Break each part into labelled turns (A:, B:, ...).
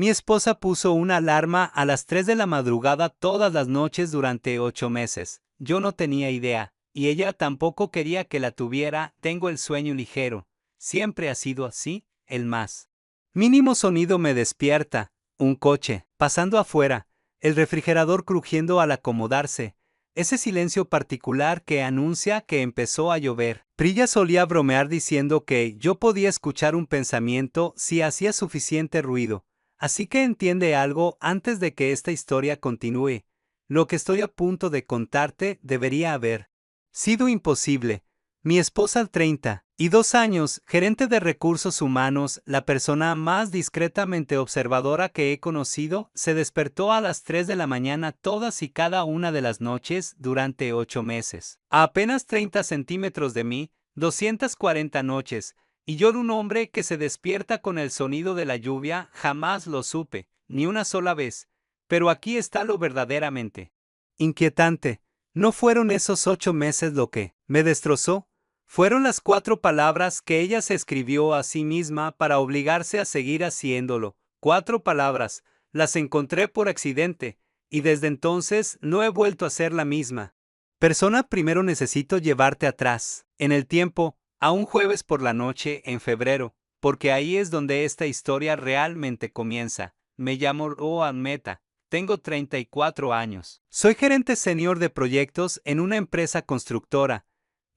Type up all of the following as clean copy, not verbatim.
A: Mi esposa puso una alarma a las 3 de la madrugada todas las noches durante 8 meses. Yo no tenía idea, y ella tampoco quería que la tuviera. Tengo el sueño ligero. Siempre ha sido así, el más mínimo sonido me despierta. Un coche, pasando afuera, el refrigerador crujiendo al acomodarse, ese silencio particular que anuncia que empezó a llover. Prilla solía bromear diciendo que yo podía escuchar un pensamiento si hacía suficiente ruido. Así que entiende algo antes de que esta historia continúe. Lo que estoy a punto de contarte debería haber sido imposible. Mi esposa, 32 años, gerente de recursos humanos, la persona más discretamente observadora que he conocido, se despertó a las 3 de la mañana todas y cada una de las noches durante 8 meses. A apenas 30 centímetros de mí, 240 noches, y yo, un hombre que se despierta con el sonido de la lluvia, jamás lo supe, ni una sola vez. Pero aquí está lo verdaderamente inquietante. No fueron esos 8 meses lo que me destrozó. Fueron las 4 palabras que ella se escribió a sí misma para obligarse a seguir haciéndolo. 4 palabras. Las encontré por accidente, y desde entonces no he vuelto a ser la misma persona. Primero necesito llevarte atrás, en el tiempo, a un jueves por la noche en febrero, porque ahí es donde esta historia realmente comienza. Me llamo Rohan Mehta. Tengo 34 años. Soy gerente senior de proyectos en una empresa constructora.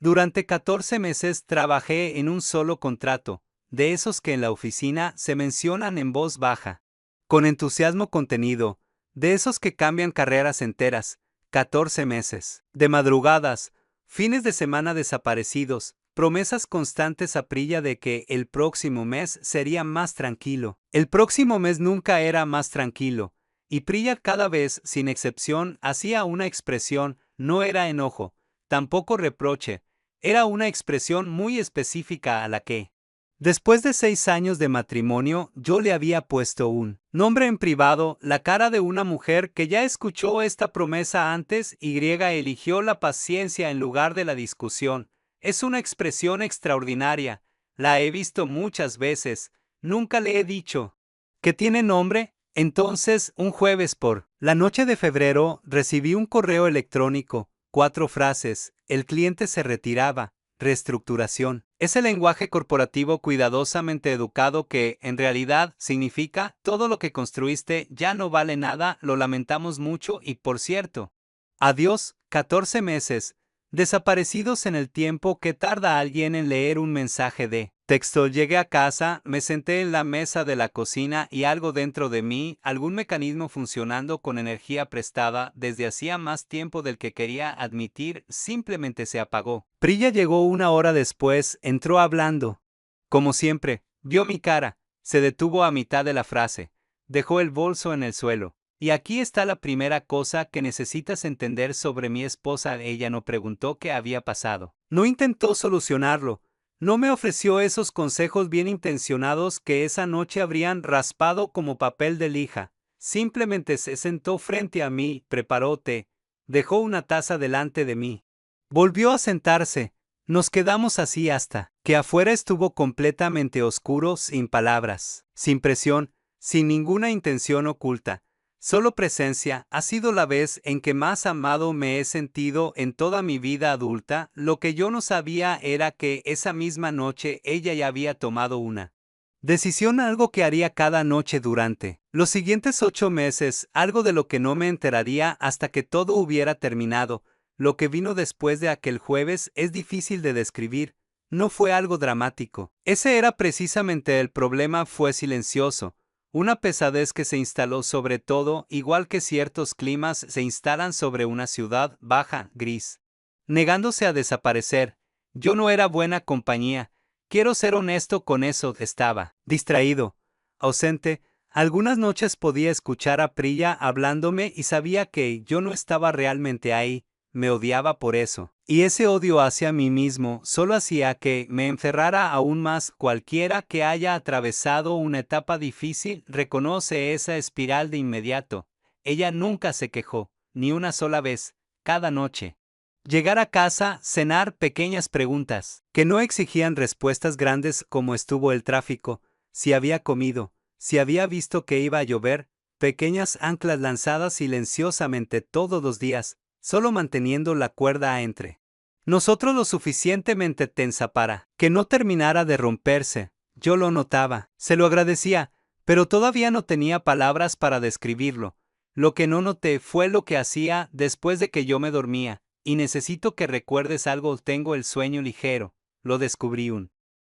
A: Durante 14 meses trabajé en un solo contrato, de esos que en la oficina se mencionan en voz baja, con entusiasmo contenido, de esos que cambian carreras enteras. 14 meses, de madrugadas, fines de semana desaparecidos, promesas constantes a Prilla de que el próximo mes sería más tranquilo. El próximo mes nunca era más tranquilo, y Prilla cada vez, sin excepción, hacía una expresión. No era enojo, tampoco reproche. Era una expresión muy específica a la que, después de 6 años de matrimonio, yo le había puesto un nombre en privado, la cara de una mujer que ya escuchó esta promesa antes. Y eligió la paciencia en lugar de la discusión. Es una expresión extraordinaria. La he visto muchas veces. Nunca le he dicho que tiene nombre. Entonces, un jueves por la noche de febrero, recibí un correo electrónico. 4 frases. El cliente se retiraba. Reestructuración. Ese lenguaje corporativo cuidadosamente educado que, en realidad, significa: todo lo que construiste ya no vale nada, lo lamentamos mucho y, por cierto, adiós. 14 meses desaparecidos en el tiempo que tarda alguien en leer un mensaje de texto. Llegué a casa, me senté en la mesa de la cocina y algo dentro de mí, algún mecanismo funcionando con energía prestada desde hacía más tiempo del que quería admitir, simplemente se apagó. Prilla llegó una hora después, entró hablando. Como siempre, vio mi cara, se detuvo a mitad de la frase, dejó el bolso en el suelo. Y aquí está la primera cosa que necesitas entender sobre mi esposa. Ella no preguntó qué había pasado. No intentó solucionarlo. No me ofreció esos consejos bien intencionados que esa noche habrían raspado como papel de lija. Simplemente se sentó frente a mí, preparó té, dejó una taza delante de mí. Volvió a sentarse. Nos quedamos así hasta que afuera estuvo completamente oscuro, sin palabras, sin presión, sin ninguna intención oculta. Solo presencia. Ha sido la vez en que más amado me he sentido en toda mi vida adulta. Lo que yo no sabía era que esa misma noche ella ya había tomado una decisión, algo que haría cada noche durante los siguientes 8 meses, algo de lo que no me enteraría hasta que todo hubiera terminado. Lo que vino después de aquel jueves es difícil de describir. No fue algo dramático. Ese era precisamente el problema. Fue silencioso. Una pesadez que se instaló sobre todo, igual que ciertos climas se instalan sobre una ciudad baja, gris, negándose a desaparecer. Yo no era buena compañía. Quiero ser honesto con eso. Estaba distraído, ausente. Algunas noches podía escuchar a Prilla hablándome y sabía que yo no estaba realmente ahí. Me odiaba por eso. Y ese odio hacia mí mismo solo hacía que me encerrara aún más. Cualquiera que haya atravesado una etapa difícil reconoce esa espiral de inmediato. Ella nunca se quejó, ni una sola vez. Cada noche, llegar a casa, cenar, pequeñas preguntas que no exigían respuestas grandes como estuvo el tráfico, si había comido, si había visto que iba a llover, pequeñas anclas lanzadas silenciosamente todos los días, solo manteniendo la cuerda entre nosotros lo suficientemente tensa para que no terminara de romperse. Yo lo notaba, se lo agradecía, pero todavía no tenía palabras para describirlo. Lo que no noté fue lo que hacía después de que yo me dormía, y necesito que recuerdes algo. Tengo el sueño ligero. Lo descubrí un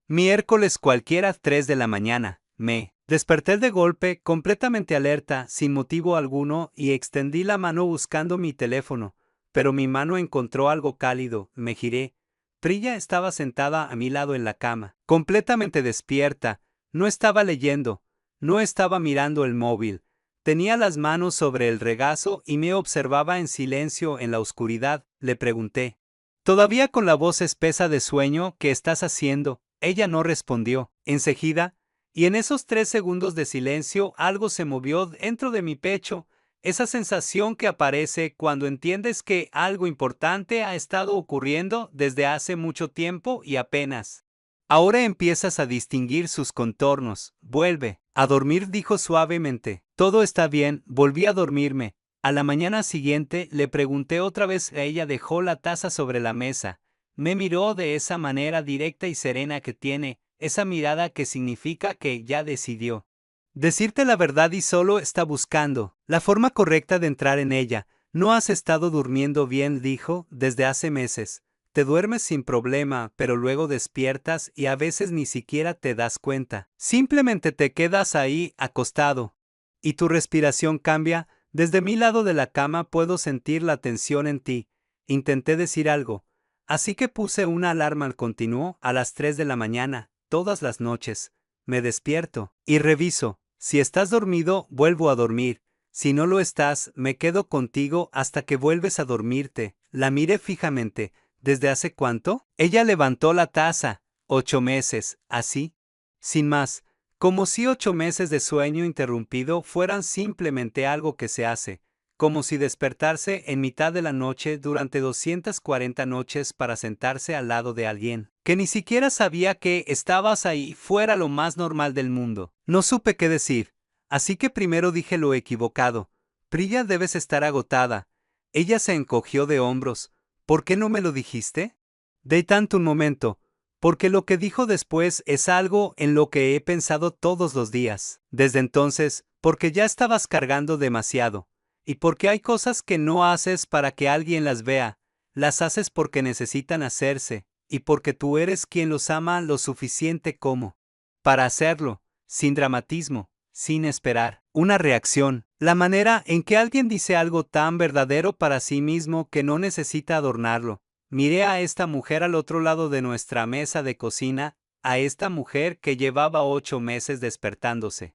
A: miércoles cualquiera 3 de la mañana. Me desperté de golpe, completamente alerta, sin motivo alguno, y extendí la mano buscando mi teléfono, pero mi mano encontró algo cálido. Me giré. Priya estaba sentada a mi lado en la cama, completamente despierta. No estaba leyendo, no estaba mirando el móvil. Tenía las manos sobre el regazo y me observaba en silencio en la oscuridad. Le pregunté, todavía con la voz espesa de sueño, ¿qué estás haciendo? Ella no respondió. Enseguida, y en esos 3 segundos de silencio, algo se movió dentro de mi pecho. Esa sensación que aparece cuando entiendes que algo importante ha estado ocurriendo desde hace mucho tiempo y apenas ahora empiezas a distinguir sus contornos. Vuelve a dormir, dijo suavemente. Todo está bien. Volví a dormirme. A la mañana siguiente le pregunté otra vez. Ella dejó la taza sobre la mesa. Me miró de esa manera directa y serena que tiene, esa mirada que significa que ya decidió decirte la verdad y solo está buscando la forma correcta de entrar en ella. No has estado durmiendo bien, dijo, desde hace meses. Te duermes sin problema, pero luego despiertas y a veces ni siquiera te das cuenta. Simplemente te quedas ahí, acostado. Y tu respiración cambia. Desde mi lado de la cama puedo sentir la tensión en ti. Intenté decir algo, así que puse una alarma. Continuó a las 3 de la mañana, todas las noches. Me despierto y reviso. Si estás dormido, vuelvo a dormir. Si no lo estás, me quedo contigo hasta que vuelves a dormirte. La miré fijamente. ¿Desde hace cuánto? Ella levantó la taza. 8 meses, así. Sin más, como si 8 meses de sueño interrumpido fueran simplemente algo que se hace. Como si despertarse en mitad de la noche durante 240 noches para sentarse al lado de alguien que ni siquiera sabía que estabas ahí fuera lo más normal del mundo. No supe qué decir, así que primero dije lo equivocado. Priya, debes estar agotada. Ella se encogió de hombros. ¿Por qué no me lo dijiste? De tanto un momento, porque lo que dijo después es algo en lo que he pensado todos los días. Desde entonces, porque ya estabas cargando demasiado. Y porque hay cosas que no haces para que alguien las vea, las haces porque necesitan hacerse, y porque tú eres quien los ama lo suficiente como para hacerlo, sin dramatismo, sin esperar una reacción. La manera en que alguien dice algo tan verdadero para sí mismo que no necesita adornarlo. Miré a esta mujer al otro lado de nuestra mesa de cocina, a esta mujer que llevaba 8 meses despertándose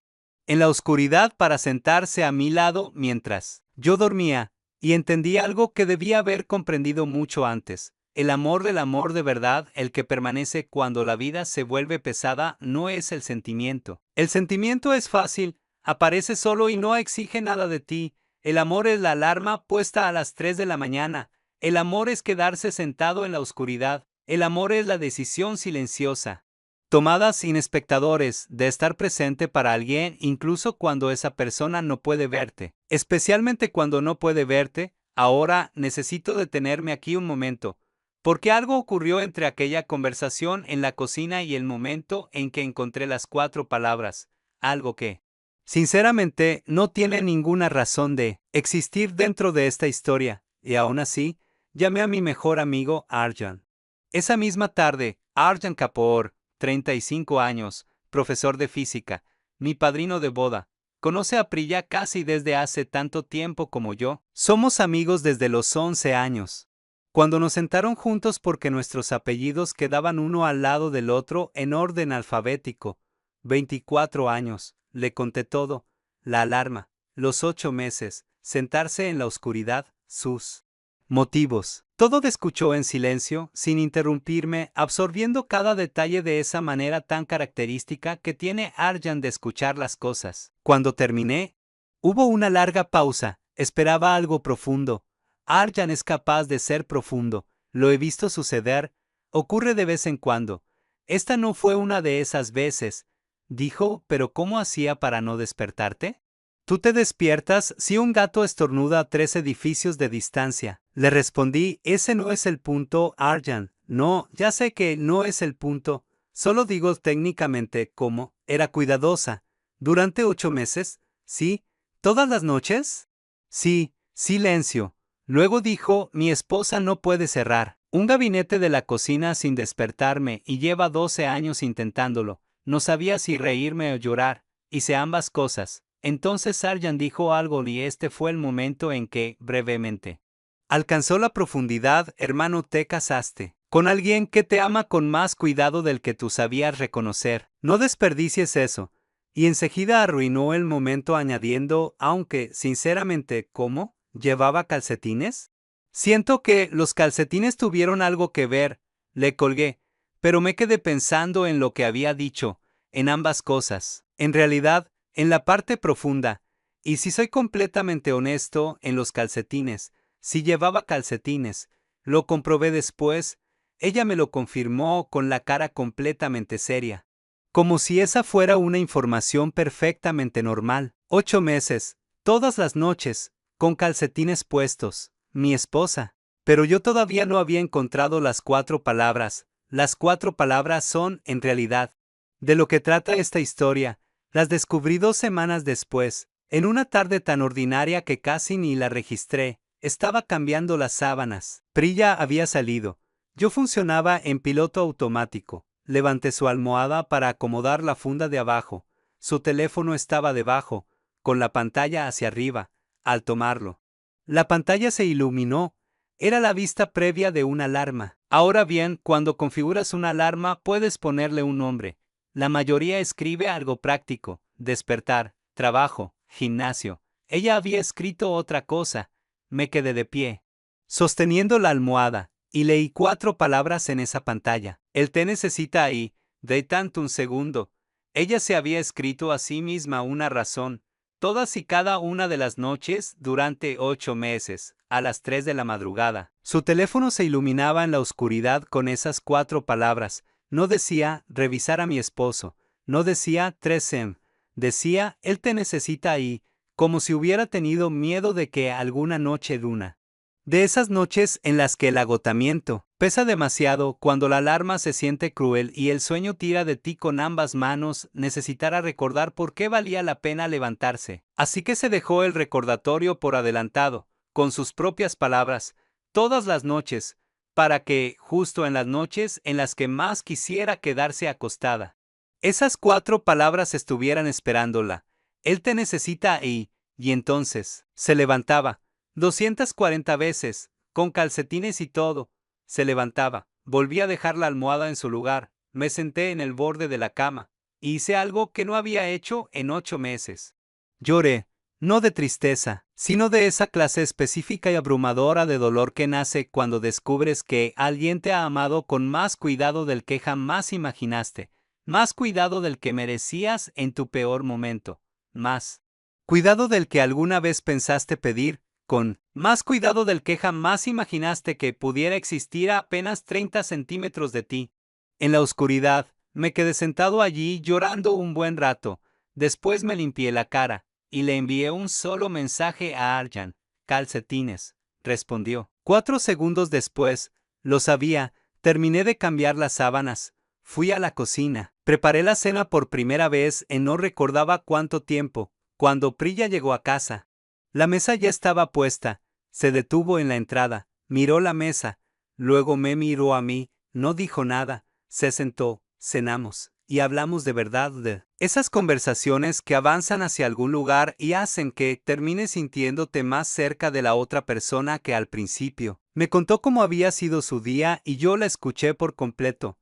A: en la oscuridad para sentarse a mi lado mientras yo dormía, y entendí algo que debía haber comprendido mucho antes. El amor de verdad, el que permanece cuando la vida se vuelve pesada, no es el sentimiento. El sentimiento es fácil, aparece solo y no exige nada de ti. El amor es la alarma puesta a las 3 de la mañana. El amor es quedarse sentado en la oscuridad. El amor es la decisión silenciosa tomada sin espectadores, de estar presente para alguien incluso cuando esa persona no puede verte. Especialmente cuando no puede verte. Ahora necesito detenerme aquí un momento, porque algo ocurrió entre aquella conversación en la cocina y el momento en que encontré las 4 palabras, algo que, sinceramente, no tiene ninguna razón de existir dentro de esta historia, y aún así, llamé a mi mejor amigo Arjan. Esa misma tarde, Arjan Kapoor, 35 años, profesor de física, mi padrino de boda. Conoce a Priya casi desde hace tanto tiempo como yo. Somos amigos desde los 11 años. Cuando nos sentaron juntos porque nuestros apellidos quedaban uno al lado del otro en orden alfabético. 24 años, le conté todo, la alarma, los 8 meses, sentarse en la oscuridad, sus motivos. Todo escuchó en silencio, sin interrumpirme, absorbiendo cada detalle de esa manera tan característica que tiene Arjan de escuchar las cosas. Cuando terminé, hubo una larga pausa. Esperaba algo profundo. Arjan es capaz de ser profundo. Lo he visto suceder. Ocurre de vez en cuando. Esta no fue una de esas veces. Dijo, ¿pero cómo hacía para no despertarte? Tú te despiertas si un gato estornuda a 3 edificios de distancia. Le respondí, ese no es el punto, Arjan. No, ya sé que no es el punto. Solo digo técnicamente cómo. Era cuidadosa. ¿Durante 8 meses? Sí. ¿Todas las noches? Sí. Silencio. Luego dijo, mi esposa no puede cerrar un gabinete de la cocina sin despertarme y lleva 12 años intentándolo. No sabía si reírme o llorar. Hice ambas cosas. Entonces Sarjan dijo algo y este fue el momento en que, brevemente, alcanzó la profundidad. Hermano, te casaste con alguien que te ama con más cuidado del que tú sabías reconocer. No desperdicies eso. Y enseguida arruinó el momento añadiendo, aunque, sinceramente, ¿cómo? ¿Llevaba calcetines? Siento que los calcetines tuvieron algo que ver, le colgué, pero me quedé pensando en lo que había dicho, en ambas cosas. En realidad, en la parte profunda, y si soy completamente honesto, en los calcetines, si llevaba calcetines, lo comprobé después, ella me lo confirmó con la cara completamente seria. Como si esa fuera una información perfectamente normal. 8 meses, todas las noches, con calcetines puestos, mi esposa. Pero yo todavía no había encontrado las 4 palabras. Las 4 palabras son, en realidad, de lo que trata esta historia. Las descubrí 2 semanas después, en una tarde tan ordinaria que casi ni la registré. Estaba cambiando las sábanas. Priya había salido. Yo funcionaba en piloto automático. Levanté su almohada para acomodar la funda de abajo. Su teléfono estaba debajo, con la pantalla hacia arriba, al tomarlo. La pantalla se iluminó. Era la vista previa de una alarma. Ahora bien, cuando configuras una alarma puedes ponerle un nombre. La mayoría escribe algo práctico: despertar, trabajo, gimnasio. Ella había escrito otra cosa. Me quedé de pie, sosteniendo la almohada, y leí 4 palabras en esa pantalla. El té necesita ahí, de tanto un segundo. Ella se había escrito a sí misma una razón, todas y cada una de las noches durante 8 meses, a las 3 de la madrugada. Su teléfono se iluminaba en la oscuridad con esas 4 palabras. No decía, revisar a mi esposo. No decía, 3M. Decía, él te necesita ahí, como si hubiera tenido miedo de que alguna noche duna. De esas noches en las que el agotamiento pesa demasiado, cuando la alarma se siente cruel y el sueño tira de ti con ambas manos, necesitara recordar por qué valía la pena levantarse. Así que se dejó el recordatorio por adelantado, con sus propias palabras, todas las noches, para que, justo en las noches en las que más quisiera quedarse acostada, esas 4 palabras estuvieran esperándola. Él te necesita ahí, y entonces, se levantaba. 240 veces, con calcetines y todo. Se levantaba, volví a dejar la almohada en su lugar, me senté en el borde de la cama. Hice algo que no había hecho en 8 meses. Lloré, no de tristeza, sino de esa clase específica y abrumadora de dolor que nace cuando descubres que alguien te ha amado con más cuidado del que jamás imaginaste, más cuidado del que merecías en tu peor momento, más cuidado del que alguna vez pensaste pedir, con más cuidado del que jamás imaginaste que pudiera existir a apenas 30 centímetros de ti. En la oscuridad, me quedé sentado allí llorando un buen rato. Después me limpié la cara y le envié un solo mensaje a Arjan. Calcetines, respondió. 4 segundos después, lo sabía, terminé de cambiar las sábanas. Fui a la cocina. Preparé la cena por primera vez en no recordaba cuánto tiempo, cuando Priya llegó a casa. La mesa ya estaba puesta. Se detuvo en la entrada, miró la mesa, luego me miró a mí, no dijo nada, se sentó, cenamos, y hablamos de verdad de esas conversaciones que avanzan hacia algún lugar y hacen que termines sintiéndote más cerca de la otra persona que al principio. Me contó cómo había sido su día y yo la escuché por completo,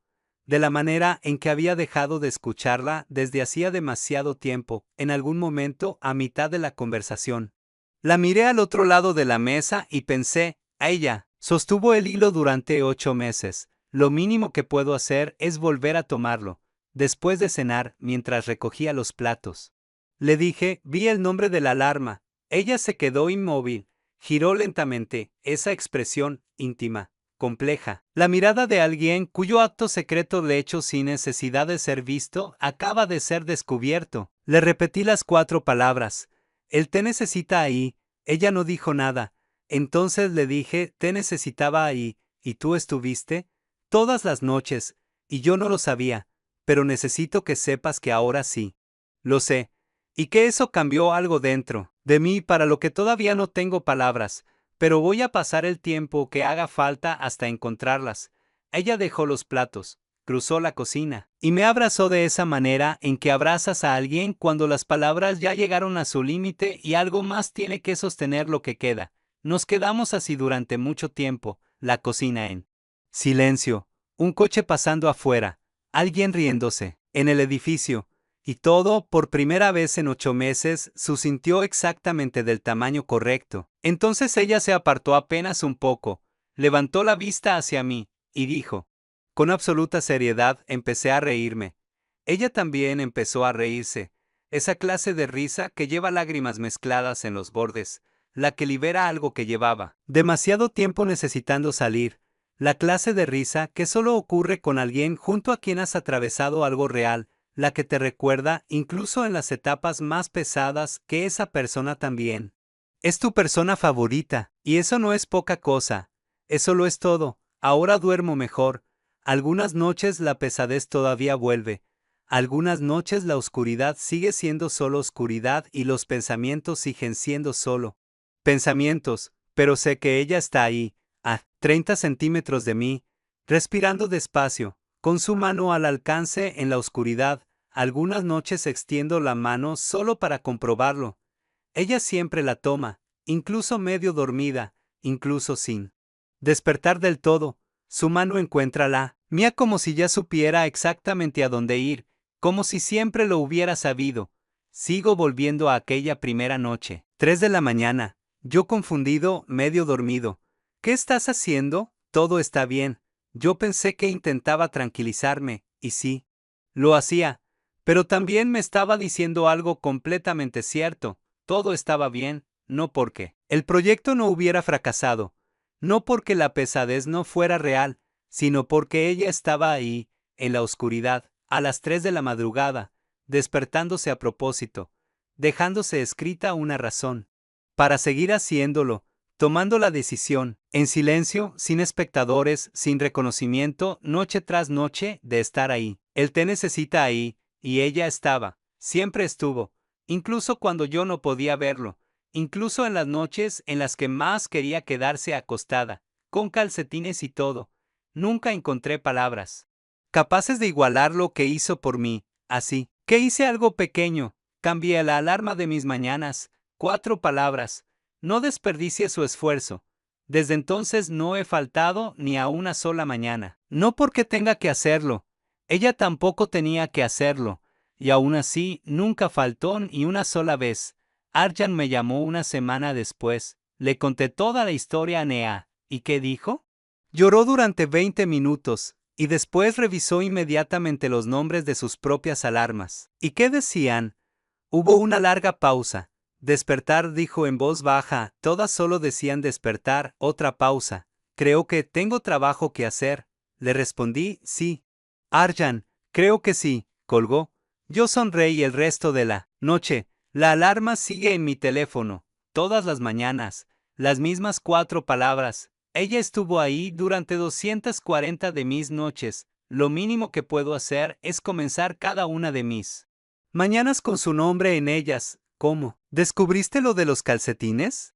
A: de la manera en que había dejado de escucharla desde hacía demasiado tiempo, en algún momento a mitad de la conversación. La miré al otro lado de la mesa y pensé, a ella, sostuvo el hilo durante 8 meses. Lo mínimo que puedo hacer es volver a tomarlo, después de cenar, mientras recogía los platos. Le dije, vi el nombre de la alarma. Ella se quedó inmóvil, giró lentamente, esa expresión íntima, compleja. La mirada de alguien cuyo acto secreto le hecho sin necesidad de ser visto acaba de ser descubierto. Le repetí las 4 palabras. Él te necesita ahí. Ella no dijo nada. Entonces le dije, te necesitaba ahí, ¿y tú estuviste? Todas las noches, y yo no lo sabía, pero necesito que sepas que ahora sí. Lo sé. Y que eso cambió algo dentro de mí para lo que todavía no tengo palabras, pero voy a pasar el tiempo que haga falta hasta encontrarlas. Ella dejó los platos, cruzó la cocina, y me abrazó de esa manera en que abrazas a alguien cuando las palabras ya llegaron a su límite y algo más tiene que sostener lo que queda. Nos quedamos así durante mucho tiempo, la cocina en silencio, un coche pasando afuera, alguien riéndose, en el edificio, y todo, por primera vez en 8 meses, sintió exactamente del tamaño correcto. Entonces ella se apartó apenas un poco, levantó la vista hacia mí, y dijo, con absoluta seriedad empecé a reírme. Ella también empezó a reírse, esa clase de risa que lleva lágrimas mezcladas en los bordes, la que libera algo que llevaba demasiado tiempo necesitando salir, la clase de risa que solo ocurre con alguien junto a quien has atravesado algo real, la que te recuerda, incluso en las etapas más pesadas, que esa persona también es tu persona favorita, y eso no es poca cosa. Eso lo es todo. Ahora duermo mejor. Algunas noches la pesadez todavía vuelve. Algunas noches la oscuridad sigue siendo solo oscuridad y los pensamientos siguen siendo solo pensamientos, pero sé que ella está ahí, a 30 centímetros de mí, respirando despacio, con su mano al alcance en la oscuridad. Algunas noches extiendo la mano solo para comprobarlo. Ella siempre la toma, incluso medio dormida, incluso sin despertar del todo. Su mano encuentra la mía como si ya supiera exactamente a dónde ir, como si siempre lo hubiera sabido. Sigo volviendo a aquella primera noche. 3 de la mañana. Yo confundido, medio dormido. ¿Qué estás haciendo? Todo está bien. Yo pensé que intentaba tranquilizarme, y sí, lo hacía. Pero también me estaba diciendo algo completamente cierto. Todo estaba bien, no porque el proyecto no hubiera fracasado, no porque la pesadez no fuera real, sino porque ella estaba ahí, en la oscuridad, a las 3 de la madrugada, despertándose a propósito, dejándose escrita una razón para seguir haciéndolo, tomando la decisión, en silencio, sin espectadores, sin reconocimiento, noche tras noche, de estar ahí. Él te necesita ahí, y ella estaba, siempre estuvo, incluso cuando yo no podía verlo, incluso en las noches en las que más quería quedarse acostada, con calcetines y todo. Nunca encontré palabras capaces de igualar lo que hizo por mí, así que hice algo pequeño, cambié la alarma de mis mañanas, 4 palabras, no desperdicie su esfuerzo. Desde entonces no he faltado ni a una sola mañana, no porque tenga que hacerlo, ella tampoco tenía que hacerlo, y aún así nunca faltó ni una sola vez. Arjan me llamó una semana después, le conté toda la historia a Nea, ¿y qué dijo? Lloró durante 20 minutos, y después revisó inmediatamente los nombres de sus propias alarmas. ¿Y qué decían? Hubo una larga pausa. Despertar, dijo en voz baja, todas solo decían despertar, otra pausa. Creo que tengo trabajo que hacer. Le respondí, sí. Arjan, creo que sí, colgó. Yo sonreí el resto de la noche. La alarma sigue en mi teléfono, todas las mañanas, las mismas 4 palabras. Ella estuvo ahí durante 240 de mis noches. Lo mínimo que puedo hacer es comenzar cada una de mis mañanas con su nombre en ellas. ¿Cómo? ¿Descubriste lo de los calcetines?